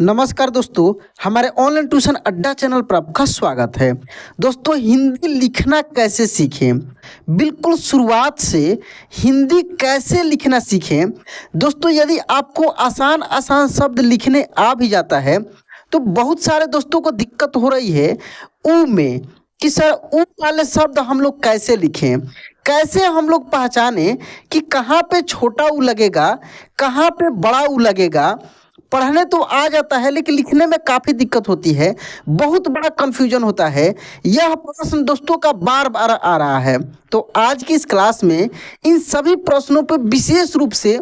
नमस्कार दोस्तों, हमारे ऑनलाइन ट्यूशन अड्डा चैनल पर आपका स्वागत है। दोस्तों, हिंदी लिखना कैसे सीखें, बिल्कुल शुरुआत से हिंदी कैसे लिखना सीखें। दोस्तों, यदि आपको आसान आसान शब्द लिखने आ भी जाता है तो बहुत सारे दोस्तों को दिक्कत हो रही है ऊ में कि सर ऊ वाले शब्द हम लोग कैसे लिखें, कैसे हम लोग पहचानें कि कहाँ पे छोटा ऊ लगेगा, कहाँ पे बड़ा ऊ लगेगा। पढ़ने तो आ जाता है लेकिन लिखने में काफ़ी दिक्कत होती है, बहुत बड़ा कन्फ्यूजन होता है। यह प्रश्न दोस्तों का बार बार आ रहा है, तो आज की इस क्लास में इन सभी प्रश्नों पर विशेष रूप से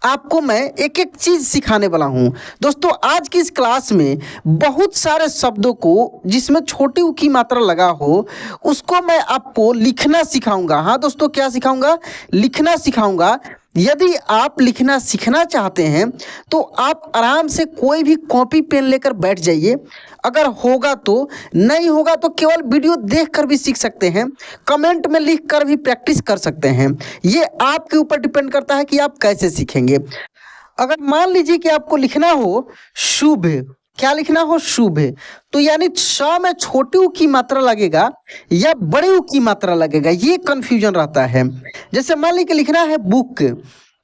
आपको मैं एक एक चीज सिखाने वाला हूं। दोस्तों, आज की इस क्लास में बहुत सारे शब्दों को जिसमें छोटी ऊ की मात्रा लगा हो उसको मैं आपको लिखना सिखाऊंगा। हाँ दोस्तों, क्या सिखाऊंगा? लिखना सिखाऊंगा। यदि आप लिखना सीखना चाहते हैं तो आप आराम से कोई भी कॉपी पेन लेकर बैठ जाइए। अगर होगा तो, नहीं होगा तो केवल वीडियो देखकर भी सीख सकते हैं, कमेंट में लिखकर भी प्रैक्टिस कर सकते हैं। ये आपके ऊपर डिपेंड करता है कि आप कैसे सीखेंगे। अगर मान लीजिए कि आपको लिखना हो शुभ, क्या लिखना हो? शुभ, तो यानी श में छोटी ऊ की मात्रा लगेगा या बड़े ऊ की मात्रा लगेगा, ये कंफ्यूजन रहता है। जैसे मान लीजिए कि लिखना है बुक,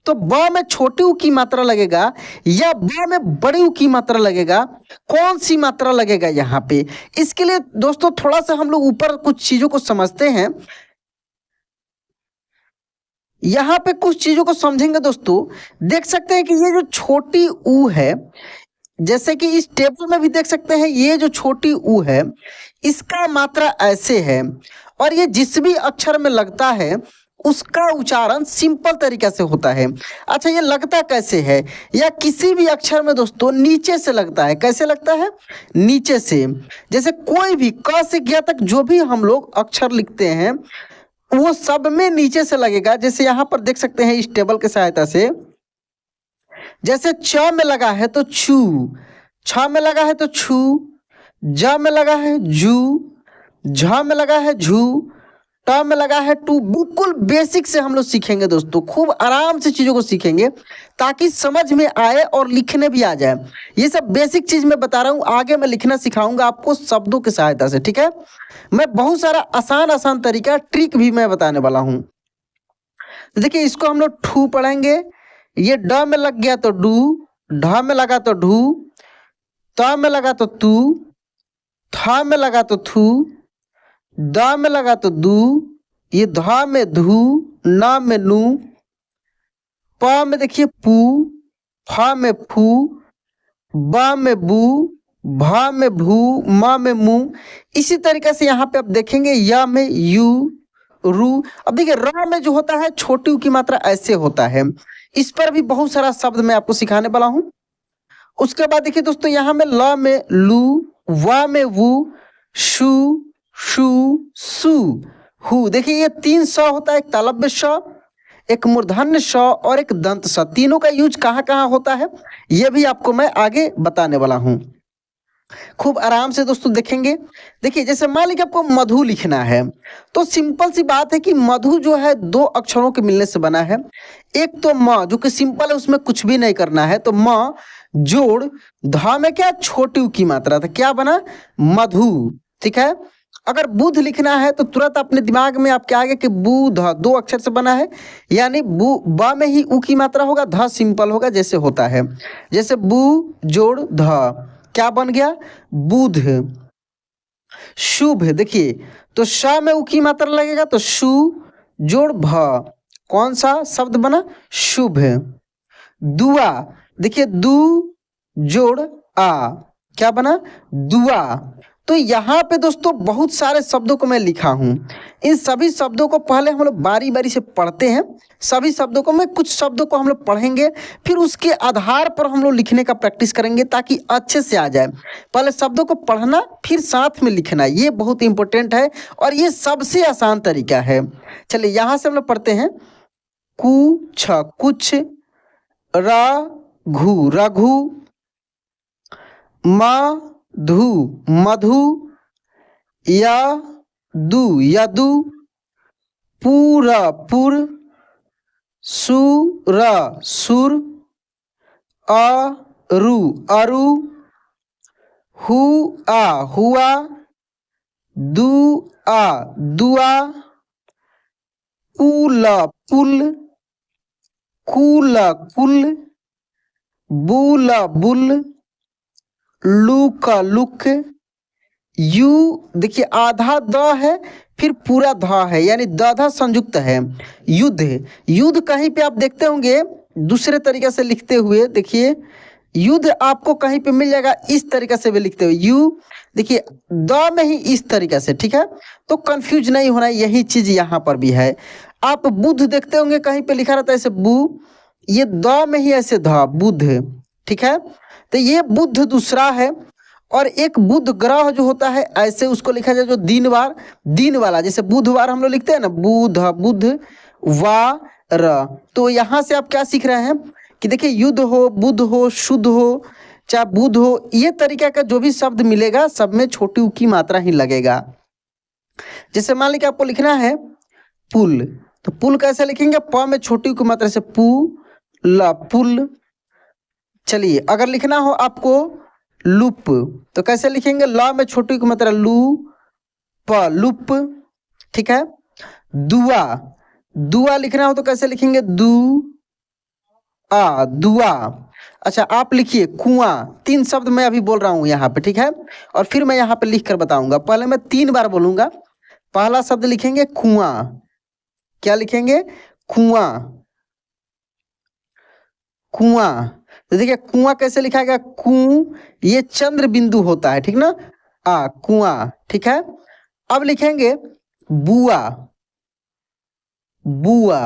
तो ब में छोटी ऊ की मात्रा लगेगा या ब में बड़ी ऊ की मात्रा लगेगा, कौन सी मात्रा लगेगा यहाँ पे? इसके लिए दोस्तों थोड़ा सा हम लोग ऊपर कुछ चीजों को समझते हैं। यहाँ पे कुछ चीजों को समझेंगे दोस्तों। देख सकते हैं कि ये जो छोटी ऊ है, जैसे कि इस टेबल में भी देख सकते हैं, ये जो छोटी ऊ है इसका मात्रा ऐसे है, और ये जिस भी अक्षर में लगता है उसका उच्चारण सिंपल तरीके से होता है। अच्छा, ये लगता कैसे है? या किसी भी अक्षर में दोस्तों नीचे से लगता है। कैसे लगता है? नीचे से। जैसे कोई भी क से ज्ञ तक जो भी हम लोग अक्षर लिखते हैं वो सब में नीचे से लगेगा। जैसे यहाँ पर देख सकते हैं इस टेबल की सहायता से, जैसे च में लगा है तो छू, छ में लगा है तो छू, ज में लगा है जू, झ में लगा है झू, ट में लगा है टू। बिल्कुल बेसिक से हम लोग सीखेंगे दोस्तों, खूब आराम से चीज़ों को सीखेंगे ताकि समझ में आए और लिखने भी आ जाए। ये सब बेसिक चीज़ मैं बता रहा हूँ, आगे मैं लिखना सिखाऊंगा आपको शब्दों की सहायता से, ठीक है? मैं बहुत सारा आसान आसान तरीका, ट्रिक भी मैं बताने वाला हूँ। देखिए, इसको हम लोग ठू पढ़ेंगे। ये ड में लग गया तो डू, ढ में लगा तो ढू, त में लगा तो तू, थ में लगा तो थू, द में लगा तो दू, ये ध में धू, न में नू, प में देखिए पू, फ में फू, ब में बू, भ में भू, म में मू। इसी तरीके से यहाँ पे आप देखेंगे य में यू, रू। अब देखिए र में जो होता है छोटी ऊ की मात्रा ऐसे होता है। इस पर भी बहुत सारा शब्द मैं आपको सिखाने वाला हूँ। उसके बाद देखिए दोस्तों, यहाँ में ल में लू, व में वू, शू, शू, सू, हु। देखिए ये 3 स होता है, एक तालव्य स, एक मूर्धन्य स और एक दंत स। तीनों का यूज कहाँ कहाँ होता है ये भी आपको मैं आगे बताने वाला हूँ। खूब आराम से दोस्तों देखेंगे। देखिए, जैसे मान लीजिए आपको मधु लिखना है तो सिंपल सी बात है कि मधु जो है 2 अक्षरों के मिलने से बना है। एक तो म जो कि सिंपल है, उसमें कुछ भी नहीं करना है, तो म जोड़ ध में क्या छोटी ऊ की मात्रा था, क्या बना? मधु, ठीक है? अगर बुध लिखना है तो तुरंत अपने दिमाग में आपके आगे कि बुध 2 अक्षर से बना है, यानी बू ब में ही ऊ की मात्रा होगा, ध सिंपल होगा जैसे होता है। जैसे बू जोड़ ध, क्या बन गया? बुध। शुभ, देखिए तो श में ऊ की मात्रा लगेगा तो शु जोड़ भ, कौन सा शब्द बना? शुभ। दुआ, देखिए दू जोड़ आ, क्या बना? दुआ। तो यहाँ पे दोस्तों बहुत सारे शब्दों को मैं लिखा हूँ। इन सभी शब्दों को पहले हम लोग बारी बारी से पढ़ते हैं। सभी शब्दों को, मैं कुछ शब्दों को हम लोग पढ़ेंगे, फिर उसके आधार पर हम लोग लिखने का प्रैक्टिस करेंगे ताकि अच्छे से आ जाए। पहले शब्दों को पढ़ना फिर साथ में लिखना, ये बहुत इंपॉर्टेंट है और ये सबसे आसान तरीका है। चलिए यहाँ से हम लोग पढ़ते हैं। कु छ कुछ, रघु रघु, मधु मधु, यदु यदु, पुर पुर, सुर सुर, रू अरु, हु आ हुआ, दु आ दुआ, पुल पुल, कुल कुल, bull bull, look look, you देखिए आधा द है फिर पूरा ध है यानी द संयुक्त है। युद्ध, युद्ध कहीं पे आप देखते होंगे दूसरे तरीके से लिखते हुए, देखिए युद्ध आपको कहीं पे मिल जाएगा इस तरीके से भी लिखते हुए, यू देखिए द में ही इस तरीके से, ठीक है। तो कंफ्यूज नहीं होना, यही चीज यहाँ पर भी है। आप बुद्ध देखते होंगे कहीं पे लिखा रहता है ऐसे बू, ये द में ही ऐसे ध बुद्ध, ठीक है। तो ये बुद्ध दूसरा है, और एक बुध ग्रह जो होता है ऐसे उसको लिखा जाए जो दिनवार, दिन वाला, जैसे बुधवार हम लोग लिखते हैं ना, बुध बुध वा र। तो यहाँ से आप क्या सीख रहे हैं कि देखिए युद्ध हो, बुध हो, शुद्ध हो, चाहे बुध हो, ये तरीका का जो भी शब्द मिलेगा सब में छोटी ऊ की मात्रा ही लगेगा। जैसे मान लीजिए आपको लिखना है पुल, तो पुल कैसे लिखेंगे, प में छोटी ऊ की मात्रा से पू ल पुल। चलिए अगर लिखना हो आपको लूप, तो कैसे लिखेंगे, ल में छोटी की मात्रा लू प लूप, ठीक है। दुआ, दुआ लिखना हो तो कैसे लिखेंगे, दू आ दुआ। अच्छा आप लिखिए कुआं, तीन शब्द मैं अभी बोल रहा हूं यहाँ पे, ठीक है, और फिर मैं यहाँ पे लिख कर बताऊंगा। पहले मैं 3 बार बोलूंगा। पहला शब्द लिखेंगे कुआं, क्या लिखेंगे, कुआं, कुआं। तो देखिए कुआं कैसे लिखा गया, कु, ये चंद्र बिंदु होता है, ठीक ना, कुआं, ठीक है। अब लिखेंगे बुआ, बुआ,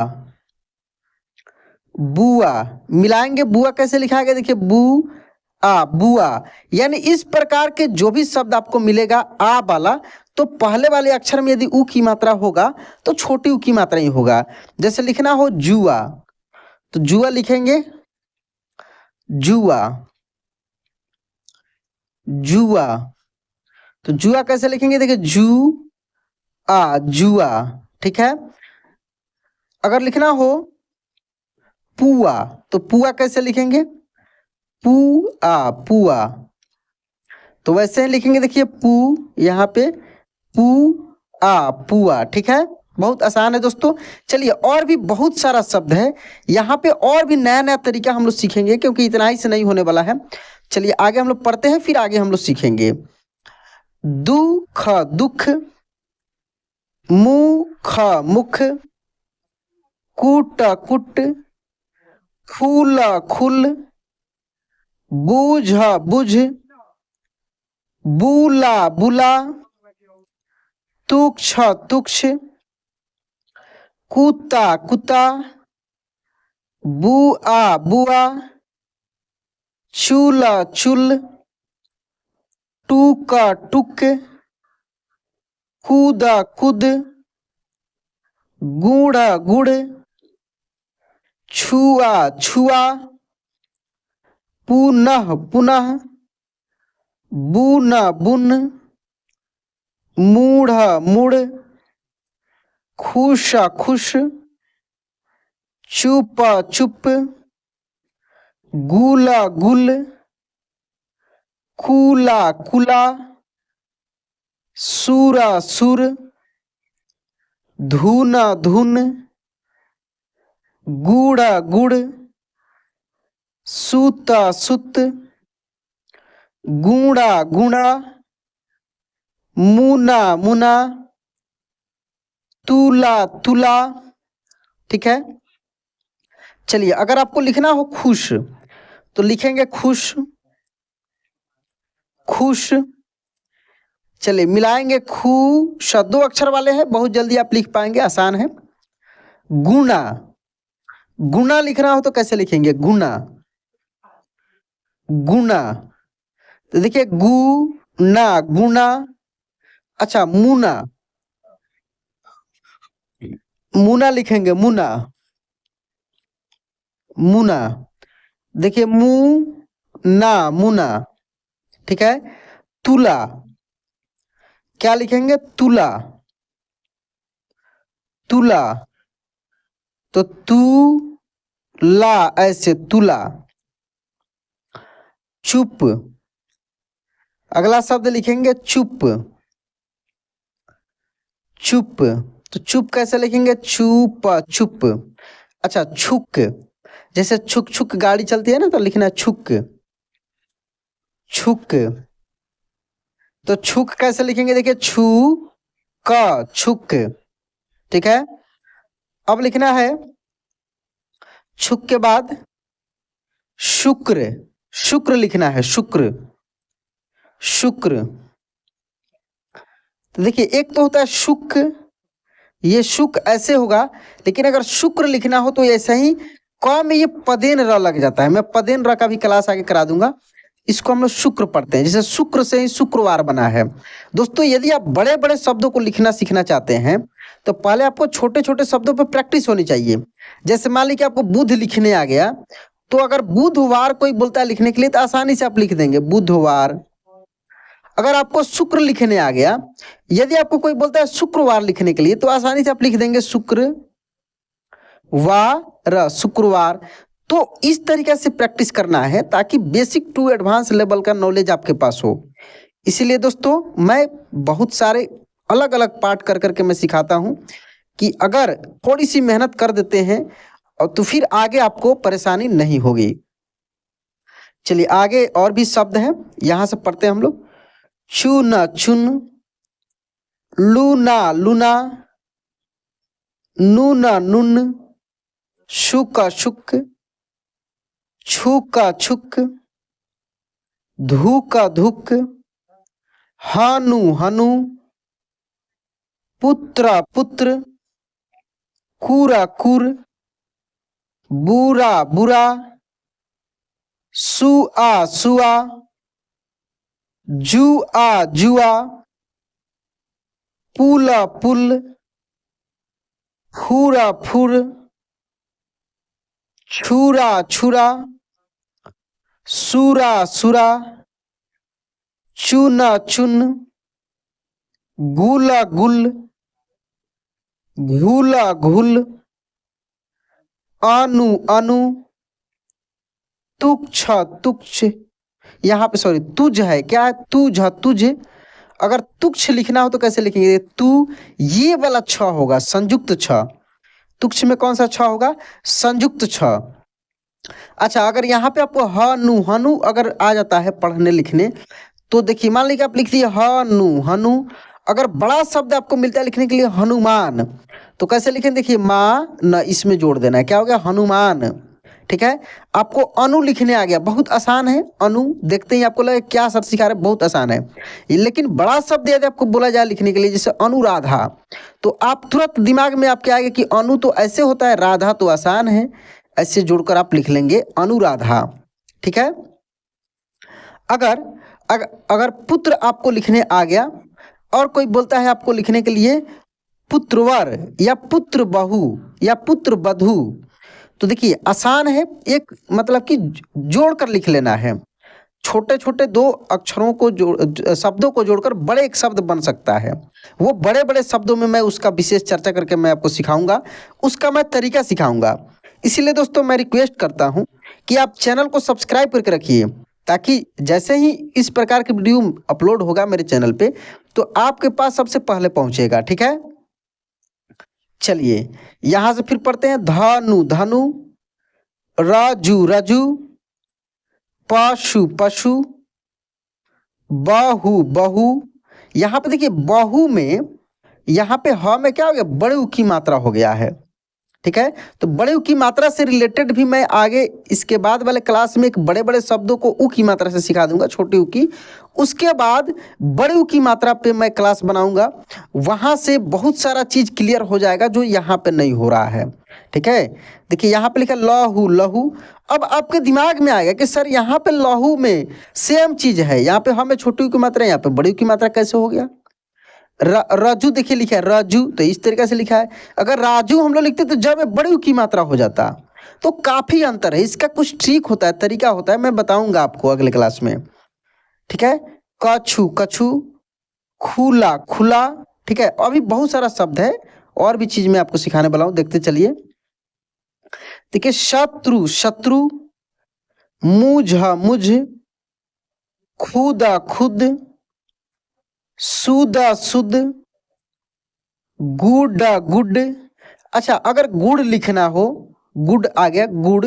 बुआ, मिलाएंगे बुआ कैसे लिखा गया, देखिए बू बुआ। यानी इस प्रकार के जो भी शब्द आपको मिलेगा आ वाला, तो पहले वाले अक्षर में यदि ऊ की मात्रा होगा तो छोटी ऊ की मात्रा ही होगा। जैसे लिखना हो जुआ, तो जुआ लिखेंगे जुआ, जुआ। तो जुआ कैसे लिखेंगे, देखिए जू जुआ, ठीक है। अगर लिखना हो पुआ, तो पुआ कैसे लिखेंगे, पू पुआ। तो वैसे ही लिखेंगे, देखिए पू, यहाँ पे पू पुआ, ठीक है। बहुत आसान है दोस्तों। चलिए और भी बहुत सारा शब्द है यहाँ पे, और भी नया नया तरीका हम लोग सीखेंगे, क्योंकि इतना ही से नहीं होने वाला है। चलिए आगे हम लोग पढ़ते हैं, फिर आगे हम लोग सीखेंगे। दुख दुख, मुख मुख, कुट कुट, खुल खुल, बूझ बुझ, बुला बुला, तुक्ष तुक्ष, कुत्ता कुत्ता, बुआ बुआ, चूल चुल, टूक टुक, कूद कुद, गुड़ गुड़, छुआ छुआ, पुनः पुनः, बुन बुन, मूढ़ मुड़, खुश खुश, चुप चुप, गुल गुल, कुला कुला, सुर सुर, धुन धुन, गुड़ गुड़, सुत सुत, गुणा गुणा, मुना मुना, तुला तुला, ठीक है। चलिए अगर आपको लिखना हो खुश, तो लिखेंगे खुश खुश। चलिए मिलाएंगे खू, दो अक्षर वाले हैं, बहुत जल्दी आप लिख पाएंगे, आसान है। गुना, गुना लिखना हो तो कैसे लिखेंगे, गुना गुना। तो देखिए गु ना गुना। अच्छा मुना, मुना लिखेंगे मुना, मुना। देखिए मु ना मुना, ठीक है। तुला, क्या लिखेंगे, तुला, तुला। तो तू ला ऐसे तुला। चुप। अगला शब्द लिखेंगे चुप। चुप, तो चुप कैसे लिखेंगे? चुप, चुप। अच्छा, छुक, जैसे छुक छुक गाड़ी चलती है ना, तो लिखना है छुक। छुक, तो छुक कैसे लिखेंगे? देखिए, छू क, छुक। ठीक है, अब लिखना है छुक के बाद शुक्र। शुक्र लिखना है, शुक्र, शुक्र। तो देखिए, एक तो होता है शुक, ये शुक ऐसे होगा, लेकिन अगर शुक्र लिखना हो तो ऐसा ही क में ये पदेन र लग जाता है। मैं पदेन र का भी क्लास आगे करा दूंगा। इसको हम लोग शुक्र पढ़ते हैं, जैसे शुक्र से ही शुक्रवार बना है। दोस्तों, यदि आप बड़े बड़े शब्दों को लिखना सीखना चाहते हैं तो पहले आपको छोटे छोटे शब्दों पर प्रैक्टिस होनी चाहिए। जैसे मान लीजिए आपको बुध लिखने आ गया, तो अगर बुधवार कोई बोलता है लिखने के लिए तो आसानी से आप लिख देंगे बुधवार। अगर आपको शुक्र लिखने आ गया, यदि आपको कोई बोलता है शुक्रवार लिखने के लिए, तो आसानी से आप लिख देंगे शुक्र वार, शुक्रवार। तो इस तरीके से प्रैक्टिस करना है ताकि बेसिक टू एडवांस लेवल का नॉलेज आपके पास हो। इसीलिए दोस्तों, मैं बहुत सारे अलग अलग पार्ट कर करके मैं सिखाता हूं कि अगर थोड़ी सी मेहनत कर देते हैं और तो फिर आगे आपको परेशानी नहीं होगी। चलिए, आगे और भी शब्द हैं, यहां से पढ़ते हैं हम लोग। चून, चुन। लूना, लुना। नून, नुन। शुक, शुक। छूक, छुक। धूक, धुक। हानु, हनु। पुत्र, पुत्र। कूरा, कुर। बुरा, बुरा। सुआ, सुआ। जुआ, जुआ। पुल, पुल। फूरा, फुर। छुरा, छुरा। सुरा, सुरा। चुन, चुन। गुल, गुल। घुल, घुल। अनु, अनु। तुक्ष, तुक्ष। यहाँ पे सॉरी तुझ है, क्या है? तुझ, तुझ। अगर तुक्ष लिखना हो तो कैसे लिखेंगे? तू, ये वाला छ होगा, संयुक्त छ। तुक्ष में कौन सा छ होगा? संयुक्त छ। अच्छा, अगर यहाँ पे आपको हनु, हनु अगर आ जाता है पढ़ने लिखने, तो देखिए, मान लीजिए आप लिख दिए हनु, हनु। अगर बड़ा शब्द आपको मिलता है लिखने के लिए हनुमान, तो कैसे लिखें? देखिए, माँ न इसमें जोड़ देना है, क्या हो गया? हनुमान। ठीक है, आपको अनु लिखने आ गया, बहुत आसान है। अनु देखते ही आपको लगे क्या सर सिखा रहे, बहुत आसान है। लेकिन बड़ा शब्द यदि आपको बोला जाए लिखने के लिए, जैसे अनुराधा, तो आप तुरंत दिमाग में आपके आएगा कि अनु तो ऐसे होता है, राधा तो आसान है, ऐसे जोड़कर आप लिख लेंगे अनुराधा। ठीक है, अगर अगर पुत्र आपको लिखने आ गया और कोई बोलता है आपको लिखने के लिए पुत्रवर या पुत्र बहु या पुत्र बधू, तो देखिए आसान है, एक मतलब कि जोड़ कर लिख लेना है। छोटे छोटे दो अक्षरों को जोड़, शब्दों को जोड़कर बड़े एक शब्द बन सकता है। वो बड़े बड़े शब्दों में मैं उसका विशेष चर्चा करके मैं आपको सिखाऊंगा, उसका मैं तरीका सिखाऊंगा। इसीलिए दोस्तों, मैं रिक्वेस्ट करता हूं कि आप चैनल को सब्सक्राइब करके रखिए, ताकि जैसे ही इस प्रकार की वीडियो अपलोड होगा मेरे चैनल पे, तो आपके पास सबसे पहले पहुंचेगा। ठीक है, चलिए यहां से फिर पढ़ते हैं। धनु, धनु। राजू, रजू। पशु, पशु। बहु, बहु। यहाँ पे देखिए, बहु में यहाँ पे ह में क्या हो गया? बड़े उ की मात्रा हो गया है। ठीक है, तो बड़े उ की मात्रा से रिलेटेड भी मैं आगे इसके बाद वाले क्लास में एक बड़े बड़े शब्दों को उ की मात्रा से सिखा दूंगा, छोटी उ की। उसके बाद बड़े उ की मात्रा पे मैं क्लास बनाऊंगा, वहां से बहुत सारा चीज क्लियर हो जाएगा जो यहाँ पे नहीं हो रहा है। ठीक है, देखिए यहाँ पे लिखा लहू, लहू। अब आपके दिमाग में आएगा कि सर यहाँ पे लहू में सेम चीज है, यहाँ पे हमें छोटी उ की मात्रा, यहाँ पे बड़ी उ की मात्रा कैसे हो गया? राजू देखिए लिखा है राजू, तो इस तरीके से लिखा है। अगर राजू हम लोग लिखते तो जब में बड़ी की मात्रा हो जाता। तो काफी अंतर है, इसका कुछ ट्रिक होता है, तरीका होता है, मैं बताऊंगा आपको अगले क्लास में। ठीक है, कछु, कछु। खुला, खुला। ठीक है, अभी बहुत सारा शब्द है, और भी चीज मैं आपको सिखाने वाला हूं, देखते चलिए। देखिए, शत्रु, शत्रु। मुझ, मुझ। खुदा खुद, सुदा सुद, गुडा गुड। अच्छा, अगर गुड़ लिखना हो, गुड आ गया गुड़,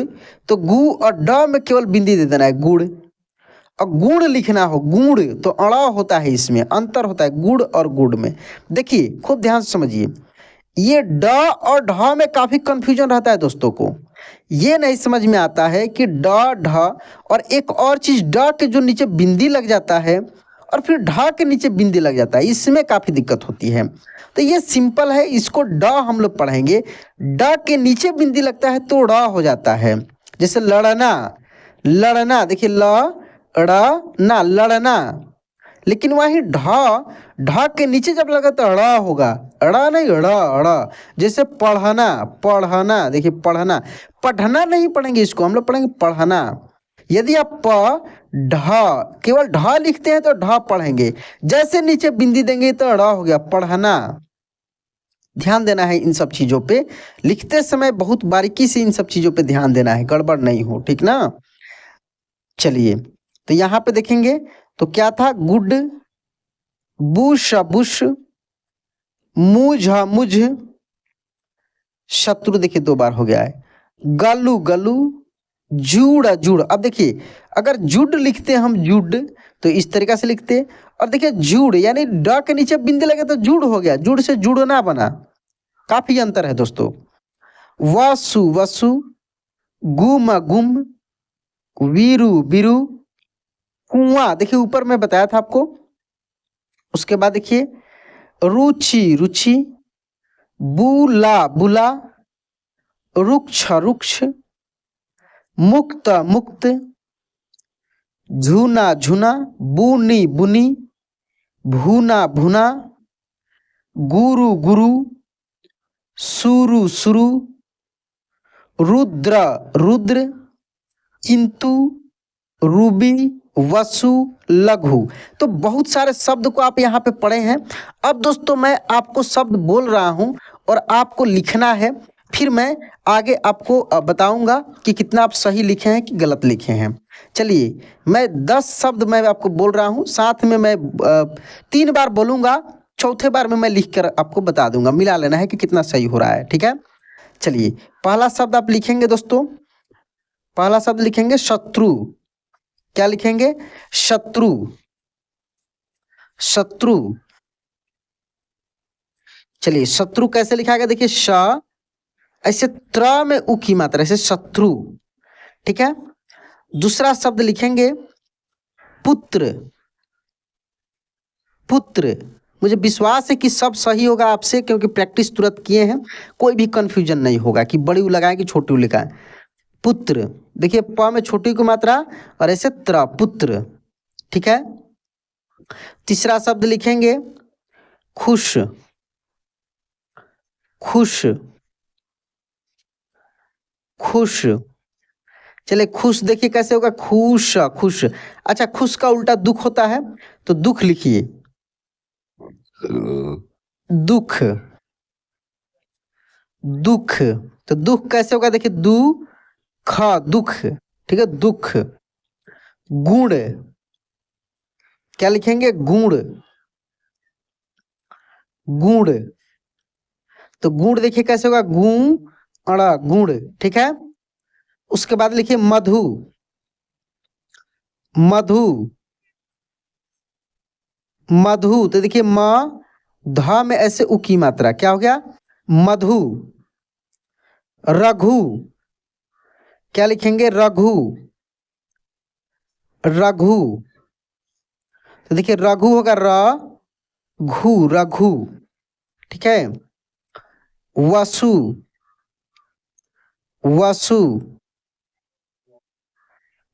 तो गु और ड में केवल बिंदी दे देना है गुड़। और गुड़ लिखना हो, गुड़, तो अड़ा होता है, इसमें अंतर होता है गुड़ और गुड़ में। देखिए खूब ध्यान से समझिए, ये ड और ढ में काफी कंफ्यूजन रहता है दोस्तों को। ये नहीं समझ में आता है कि ड ढ और एक और चीज, ड के जो नीचे बिंदी लग जाता है और फिर ढ के नीचे बिंदी लग जाता है, इसमें काफी दिक्कत होती है। तो ये सिंपल है, इसको ड हम लोग पढ़ेंगे। ड के नीचे बिंदी लगता है तो ड़ हो जाता है। जैसे लड़ना, लड़ना, देखिए लड़ना, लड़ना। लेकिन वहीं ढ के नीचे जब लगा तो ड़ होगा, ड़ नहीं ड़। जैसे पढ़ना, पढ़ना, देखिए पढ़ना, पढ़ना नहीं पढ़ेंगे इसको, हम लोग पढ़ेंगे पढ़ना। यदि आप ढ केवल ढ लिखते हैं तो ढ पढ़ेंगे, जैसे नीचे बिंदी देंगे तो ड़ हो गया, पढ़ना। ध्यान देना है इन सब चीजों पे, लिखते समय बहुत बारीकी से इन सब चीजों पे ध्यान देना है, गड़बड़ नहीं हो, ठीक ना। चलिए, तो यहाँ पे देखेंगे तो क्या था, गुड, बुश बुश, मुझ मुझ, शत्रु, देखिए 2 बार हो गया है, गलू गलू, जुड़ जुड़। अब देखिए, अगर जुड़ लिखते हम जुड़ तो इस तरीका से लिखते, और देखिए जुड़ यानी ड के नीचे बिंदी लगे तो जुड़ हो गया, जुड़ से जुड़ना बना, काफी अंतर है दोस्तों। वसु वसु, गुम गुम, वीरू वीरू, कुआं, देखिए ऊपर में बताया था आपको। उसके बाद देखिए रुचि रुचि, बुला बुला, रुक्ष रुक्ष, मुक्त मुक्त, झुना झुना, बुनी बुनी, भुना भुना, गुरु गुरु, सुरु सुरु, रुद्र रुद्र, किंतु, रूबी, वसु, लघु। तो बहुत सारे शब्द को आप यहाँ पे पढ़े हैं। अब दोस्तों मैं आपको शब्द बोल रहा हूँ और आपको लिखना है, फिर मैं आगे आपको बताऊंगा कि कितना आप सही लिखे हैं कि गलत लिखे हैं। चलिए, मैं 10 शब्द मैं आपको बोल रहा हूँ, साथ में मैं 3 बार बोलूंगा, चौथे बार में मैं लिख कर आपको बता दूंगा, मिला लेना है कि कितना सही हो रहा है, ठीक है। चलिए, पहला शब्द आप लिखेंगे दोस्तों, पहला शब्द लिखेंगे शत्रु। क्या लिखेंगे, शत्रु, शत्रु। चलिए, शत्रु कैसे लिखा गया, देखिए श, ऐसे त्र में उ की मात्रा, ऐसे शत्रु, ठीक है। दूसरा शब्द लिखेंगे पुत्र, पुत्र। मुझे विश्वास है कि सब सही होगा आपसे, क्योंकि प्रैक्टिस तुरंत किए हैं, कोई भी कंफ्यूजन नहीं होगा कि बड़ी उ लगाए कि छोटी उ लगाए। पुत्र, देखिए प में छोटी की मात्रा और ऐसे त्र, पुत्र, ठीक है। तीसरा शब्द लिखेंगे खुश, खुश, खुश। चलिए, खुश देखिए कैसे होगा, खुश खुश। अच्छा, खुश का उल्टा दुख होता है, तो दुख लिखिए, दुख, दुख। तो दुख कैसे होगा, देखिए दु ख, दुख, ठीक है, दुख। गुण, क्या लिखेंगे, गुण, गुण। तो गुण देखिए कैसे होगा, गु अड़ा, गुण, ठीक है। उसके बाद लिखिए मधु, मधु, मधु। तो देखिए म ध में ऐसे उ की मात्रा, क्या हो गया, मधु। रघु, क्या लिखेंगे, रघु, रघु। तो देखिए रघु होगा र घु, रघु, ठीक है। वसु, वसु,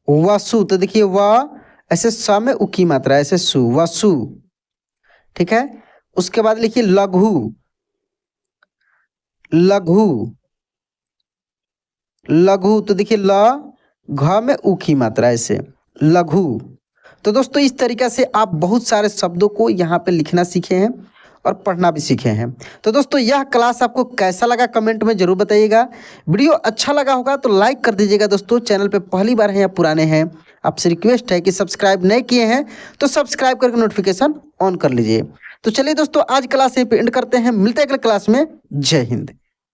वसु। तो देखिए व ऐसे स में उ की मात्रा, ऐसे सु, वसु, ठीक है। उसके बाद लिखिए लघु, लघु, लघु। तो देखिए ल घ में उ की मात्रा, ऐसे लघु। तो दोस्तों इस तरीका से आप बहुत सारे शब्दों को यहाँ पे लिखना सीखे हैं और पढ़ना भी सीखे हैं। तो दोस्तों यह क्लास आपको कैसा लगा कमेंट में जरूर बताइएगा। वीडियो अच्छा लगा होगा तो लाइक कर दीजिएगा दोस्तों। चैनल पे पहली बार हैं या पुराने हैं, आपसे रिक्वेस्ट है कि सब्सक्राइब नहीं किए हैं तो सब्सक्राइब करके नोटिफिकेशन ऑन कर लीजिए। तो चलिए दोस्तों आज क्लास यहीं पे एंड करते हैं, मिलते हैं अगले क्लास में। जय हिंद।